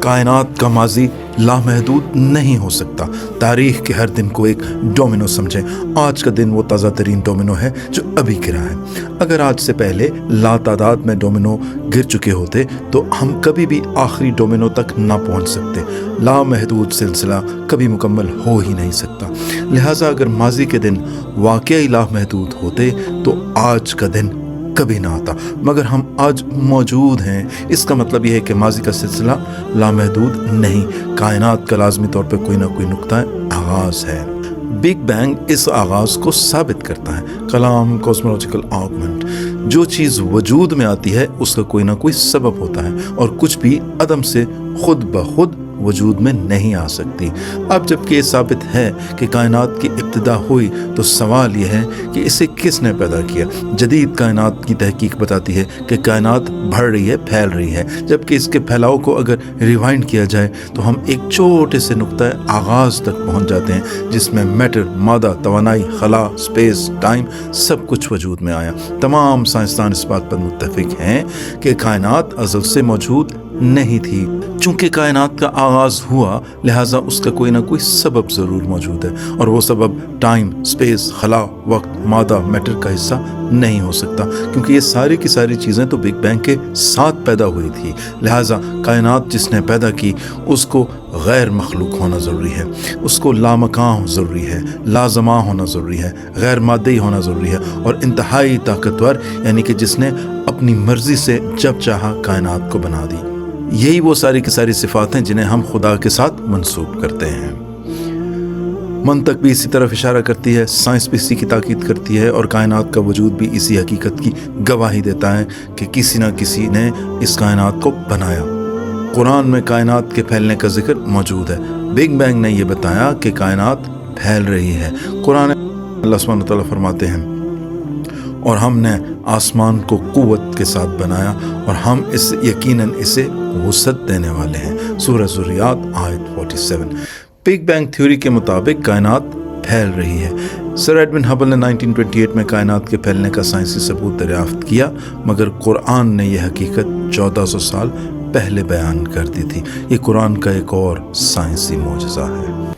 कायनात का माजी लामहदूद नहीं हो सकता। तारीख के हर दिन को एक डोमिनो समझें। आज का दिन वो ताज़ा तरीन डोमिनो है जो अभी गिरा है। अगर आज से पहले लातादाद में डोमिनो गिर चुके होते तो हम कभी भी आखिरी डोमिनो तक ना पहुंच सकते। लामहदूद सिलसिला कभी मुकम्मल हो ही नहीं सकता। लिहाजा अगर माजी के दिन वाकई लामहदूद होते तो आज का दिन कभी ना आता, मगर हम आज मौजूद हैं। इसका मतलब यह है कि माजी का सिलसिला लामहदूद नहीं, कायनात का लाजमी तौर पर कोई ना कोई नुक्ता आगाज़ है। बिग बैंग इस आगाज़ को साबित करता है। कलाम कॉस्मोलॉजिकल आर्गुमेंट, जो चीज़ वजूद में आती है उसका कोई ना कोई सबब होता है और कुछ भी अदम से खुद ब खुद वजूद में नहीं आ सकती। अब जबकि ये साबित है कि कायनात की इब्तिदा हुई तो सवाल यह है कि इसे किसने पैदा किया। जदीद कायनात की तहकीक बताती है कि कायनात बढ़ रही है, फैल रही है, जबकि इसके फैलाव को अगर रिवाइंड किया जाए तो हम एक छोटे से नुक्ता आगाज़ तक पहुंच जाते हैं जिसमें मैटर, मादा, तवानाई, खला, स्पेस, टाइम सब कुछ वजूद में आया। तमाम साइंसदान इस बात पर मुत्तफिक हैं कि कायनात अज़ल से मौजूद नहीं थी। चूंकि कायनात का आगाज़ हुआ लिहाजा उसका कोई ना कोई सबब ज़रूर मौजूद है और वो सबब टाइम, स्पेस, खला, वक्त, मादा, मैटर का हिस्सा नहीं हो सकता, क्योंकि ये सारी की सारी चीज़ें तो बिग बैंग के साथ पैदा हुई थी। लिहाजा कायनात जिसने पैदा की उसको गैर मखलूक होना ज़रूरी है, उसको लामकान ज़रूरी है, लाजमा होना ज़रूरी है, गैर मादी होना ज़रूरी है और इंतहाई ताकतवर, यानी कि जिसने अपनी मर्ज़ी से जब चाहा कायनात को बना दी। यही वो सारी की सारी सिफात हैं जिन्हें हम खुदा के साथ मंसूब करते हैं। मंतक भी इसी तरफ इशारा करती है, साइंस भी इसी की ताकीद करती है और कायनात का वजूद भी इसी हकीकत की गवाही देता है कि किसी न किसी ने इस कायनात को बनाया। कुरान में कायनात के फैलने का जिक्र मौजूद है। बिग बैंग ने यह बताया कि कायनात फैल रही है। कुरान अल्लाह सुब्हानहू व तआला फरमाते हैं, और हमने आसमान को कुव्वत के साथ बनाया और हम इस यकीनन इसे वुसअत देने वाले हैं। सूरह ज़ुर्रियात आयत 47। बिग बैंग थ्योरी के मुताबिक कायनात फैल रही है। सर एडविन हबल ने 1928 में कायनात के फैलने का साइंसी सबूत दरियाफ्त किया, मगर कुरान ने यह हकीकत 1400 साल पहले बयान कर दी थी। ये कुरान का एक और साइंसी मोजज़ा है।